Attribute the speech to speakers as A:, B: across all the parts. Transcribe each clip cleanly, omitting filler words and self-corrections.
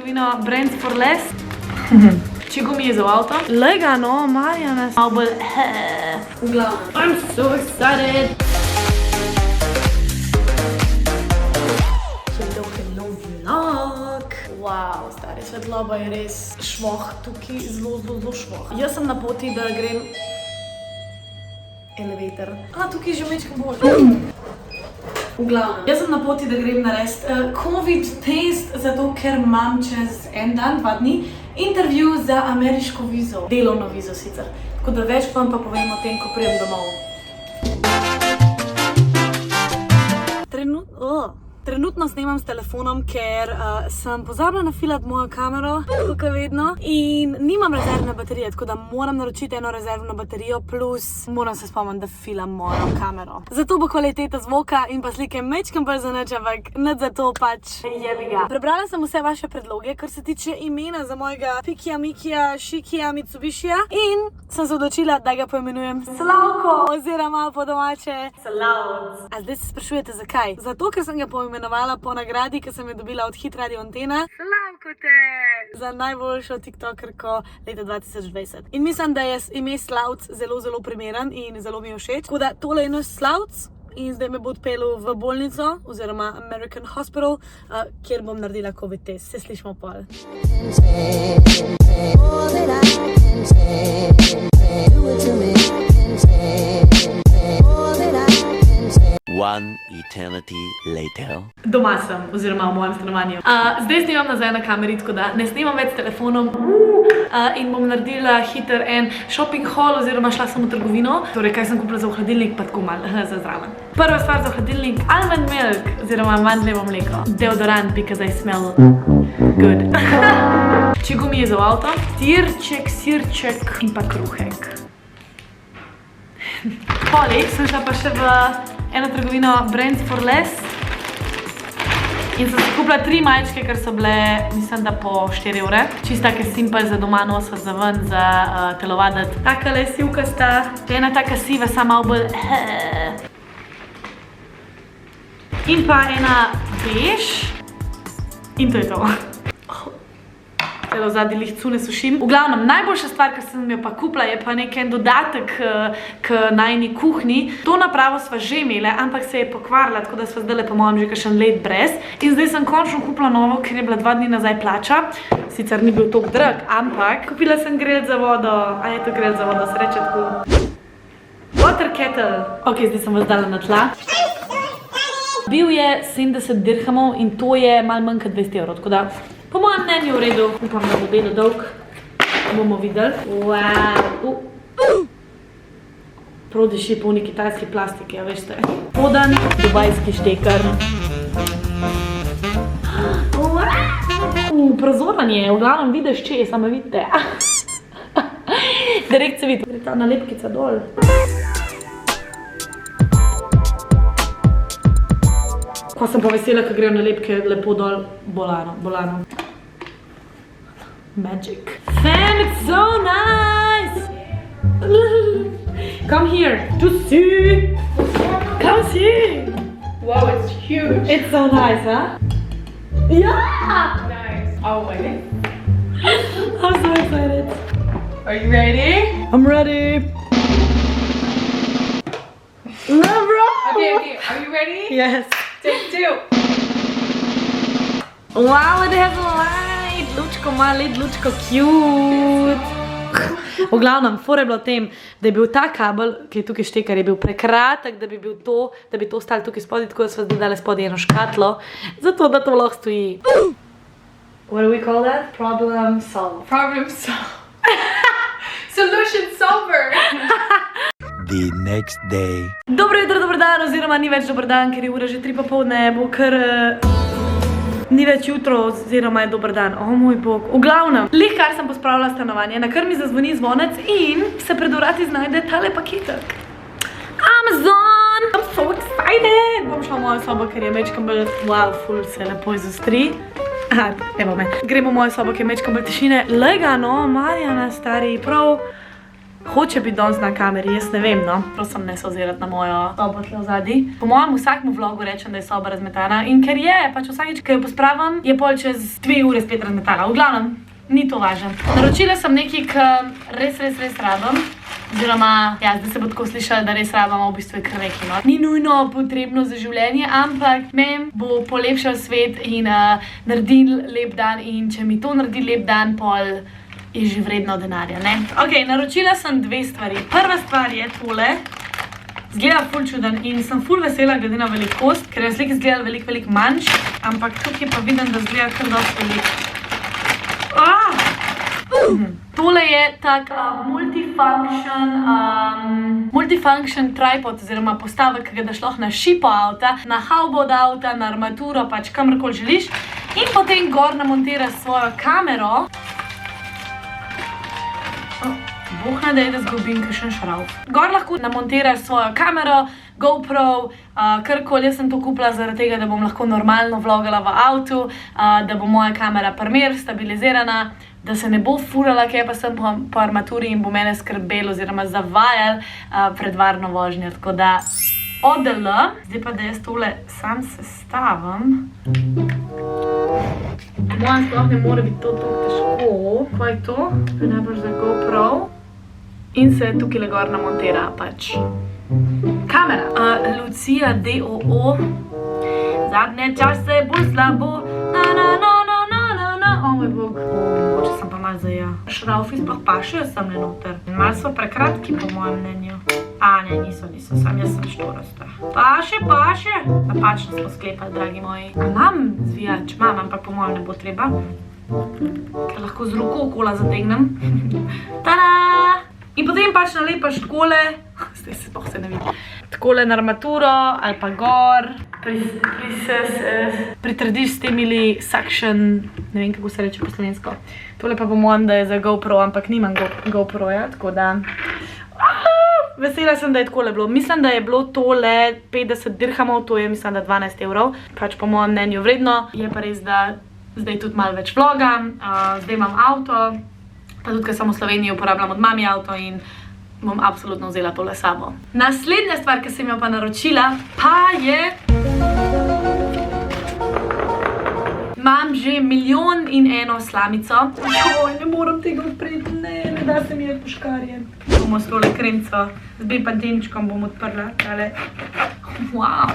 A: trgovino Brands for Less. Če gumi je za avto. Lega, no, Marjana. Malo bolj v glavu. I'm so excited. Hello vlog. Wow, stari, svetloba je res švoh. Tukaj zelo švoh. Jaz sem na poti, da grem elevator. Tukaj že mečkam bolj. V glavnem. Jaz sem na poti, da grem narediti COVID test, zato ker imam čez en dan, 2 dni, intervju za ameriško vizo. Delovno vizo sicer. Tako da več vam pa povem o tem, ko prijem domov. Trenutno snemam s telefonom, ker sem pozabila nafilati mojo kamero, kot vedno, in nimam rezervne baterije, tako da moram naročiti eno rezervno baterijo, plus moram se spomniti, da filam mojo kamero. Zato bo kvaliteta zvoka in pa slike mečkam bolj zanič, ampak nad zato pač jebi ga. Prebrala sem vse vaše predloge, kar se tiče imena za mojega Pikija, Mikija, Šikija, Mitsubishija in sem se odločila, da ga poimenujem Slavko, oziroma po domače Slavc. A zdaj se sprašujete, zakaj? Zato, ker sem ga poimenovala po nagradi, ki sem jo dobila od Hit Radio Antena. Slavkote! Za najboljšo tiktokerko leta 2020. In mislim, da je ime Slavc zelo primeren in zelo mi je všeč. Tako da tole je naš Slavc in zdaj me bo odpeljal v bolnico, oziroma American Hospital, kjer bom naredila COVID test. Se slišimo pol.
B: One eternity later.
A: Doma sem, oziroma v mojem stanovanju. Zdaj snemam nazaj na kameri, tako da ne snemam več s telefonom. In bom naredila hiter en shopping haul, oziroma šla sem v trgovino. Torej, kaj sem kupila za v hladilnik, pa tako malo za zraven. Prva stvar za v hladilnik, almond milk, oziroma mandljevo mleko. Deodorant, because I smell good. Če gumi je za v avto, sirček in pa kruhek. Poli sem šla pa še v eno trgovino Brands for Less in sem si kupila 3 majčke, ker so bile, mislim, da po 4 evre. Čisto take simple za doma nosa, za ven, za telovaditi. Takale sivkasta, ena taka siva, sama bolj in pa ena bež in to je to. Telo zadnji lih cune sušim. V glavnem, najboljša stvar, ki sem jo pa kupila, je pa nek dodatek k najini kuhni. To napravo sva že imele, ampak se je pokvarila, tako da sva zdaj po mojem že kakšen let brez. In zdaj sem končno kupila novo, ker je bila 2 dni nazaj plača. Sicer ni bil toliko drag, ampak kupila sem grel za vodo. A je to grel za vodo, se reče tako. Water kettle. Ok, zdaj sem vas dala na tla. Bil je 70 dirhamov in to je malo manj kot 200 evrov, tako da po mojem mnenju v redu. Upam, da bo bilo dolg. Bomo videli. Wow. Prodiši po neki kitajski plastiki, ja veste. Podan, dubajski štekar. Prozoran je, v glavnem vidiš če, samo vidite. Direkt se vidi. Gre ta nalepkica dol. Ko sem pa vesela, ko grejo nalepke lepo dol, bolano. Magic. Fam, it's so nice! Come here to see! Come see!
C: Wow, it's huge!
A: It's so nice, huh? Yeah!
C: Nice. Oh, wait.
A: I'm so excited.
C: Are you ready?
A: I'm ready. No, bro!
C: Okay. Are you ready?
A: Yes.
C: Take 2.
A: Wow, it has a light. Lučko ima led, lučko cute. V glavnem, fora je bilo v tem, da je bil ta kabel, ki je tukaj štekar, je bil prekratek, da bi to stalo tukaj spodaj, tako da sva zdaj dali spodaj eno škatlo, zato da to lahko stoji. What do we call that? Problem solved.
C: Problem solved. Solution solver.
B: The next day.
A: Dobro jutro, dober dan, oziroma ni več dober dan, ker je ura že 3 popoldne, bo kar ni več jutro, oziroma je dober dan. O moj bog. V glavnem, lih kar sem pospravila stanovanje, na kar mi zazvoni zvonec in se pred vrati znajde tale paketek. Amazon! I'm so excited! Bom šla v mojo sobo, ker je mečkam bolj, wow, ful se lepo izostri. Evo me. Gremo v mojo sobo, ker je mečkam bolj tišine. Lega, no, Marjana, stari, prav hoče biti danes na kameri, jaz ne vem, no. Prosim, ne se ozirati na mojo sobo tle vzadi. Po mojem vsakmu vlogu rečem, da je soba razmetana in ker je, pač vsakič, ko jo pospravim, je pol čez 2 ure spet razmetana. V glavnem, ni to važno. Naročila sem nekaj, kar res rabim. Oziroma, ja, zdaj se bo tako slišala, da res rabamo v bistvu kar nekaj, no. Ni nujno potrebno za življenje, ampak meni bo polepšal svet in naredil lep dan in če mi to naredi lep dan, pol je že vredno denarja, ne? Ok, naročila sem 2 stvari. Prva stvar je tole. Zgleda ful čuden in sem ful vesela glede na velikost, ker je slike zgledala veliko manjš, ampak tukaj pa vidim, da zgleda kar dosti veliko. Tole je tak multifunction tripod oziroma postavek, ki ga daš lahko na šipo avta, na havbo od avta, na armaturo, pač kamorkoli želiš. In potem gor namontiraš svojo kamero. Bog ne daj, da zgubim kakšen šravf. Gor lahko namontiraš svojo kamero, GoPro, karkoli. Jaz sem to kupila zaradi tega, da bom lahko normalno vlogala v avtu, da bo moja kamera primer, stabilizirana, da se ne bo furala, kaj pa sem po armaturi in bo mene skrbel oziroma zavajal pred varno vožnjo. Tako da ODL, zdaj pa da jaz tole sam sestavim. Po mojem sploh ne more biti to težko. Kaj je to? To je najbolj za GoPro. In se tukaj gor namontira pač kamera. Lucija DOO. Zadnje čase bolj slabo. O moj bog. Mogoče sem pa malo zaja. Šravfi sploh pašejo sem le noter. Malo so prekratki po mojem mnenju. Ne, niso, sam jaz sem štorasta. Paše. Napačno smo sklepali, dragi moji. Imam zvijač, ampak po mojem ne bo treba. Ker lahko z roko okola zategnem. Tada! In potem pač nalepaš takole, zdaj se sploh se ne vidi, takole na armaturo ali pa gor, pritrdiš s temili suction, ne vem kako se reče po slovensko. Tole pa po mojem, da je za GoPro, ampak nimam GoPro-ja, tako da... Vesela sem, da je takole bilo. Mislim, da je bilo tole 50 dirhamov, to je mislim, da 12 €. Pač po mojem mnenju vredno. Je pa res, da zdaj tudi malo več vlogam, zdaj imam avto. Pa tudi, ker sem v Sloveniji, uporabljam od mami avto in bom absolutno vzela tole sabo. Naslednja stvar, ki sem jo pa naročila, pa je... Imam že 1.001 slamico. Ne moram tega odpreti, ne da se mi je poškarjen. Bomo s tole kremco, z Bepanteničkom bom odprla, tale. Wow.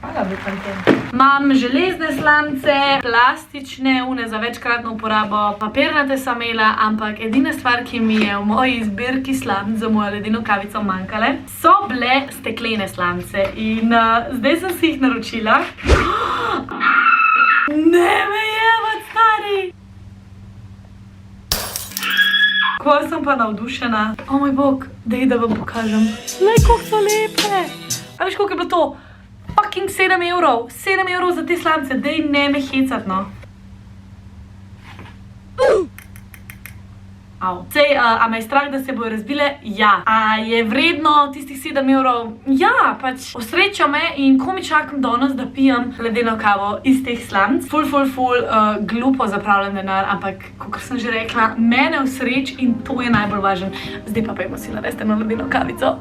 A: Hvala, Bepanten. Imam železne slamice, plastične, une za večkratno uporabo, papirnate sem imela, ampak edina stvar, ki mi je v moji zbirki slamic za mojo ledeno kavico manjkale, so bile steklene slamice in zdaj sem si jih naročila. Ne me jebat, stari! Ko sem pa navdušena. O moj bog, daj da vam pokažem. Lej, koliko so lepe! A veš, koliko je bilo to? Fucking 7 €. 7 € za te slamice, daj ne me hecat, no. Sej, a me je strah, da se bojo razbile? Ja. A je vredno tistih 7 €? Ja, pač osrečo me in ko mi čakam danes, da pijem ledeno kavo iz teh slamic. Ful, glupo zapravljen denar, ampak, kakor sem že rekla, mene osreč in to je najbolj važno. Zdaj pa pojmo si narediti eno ledeno kavico.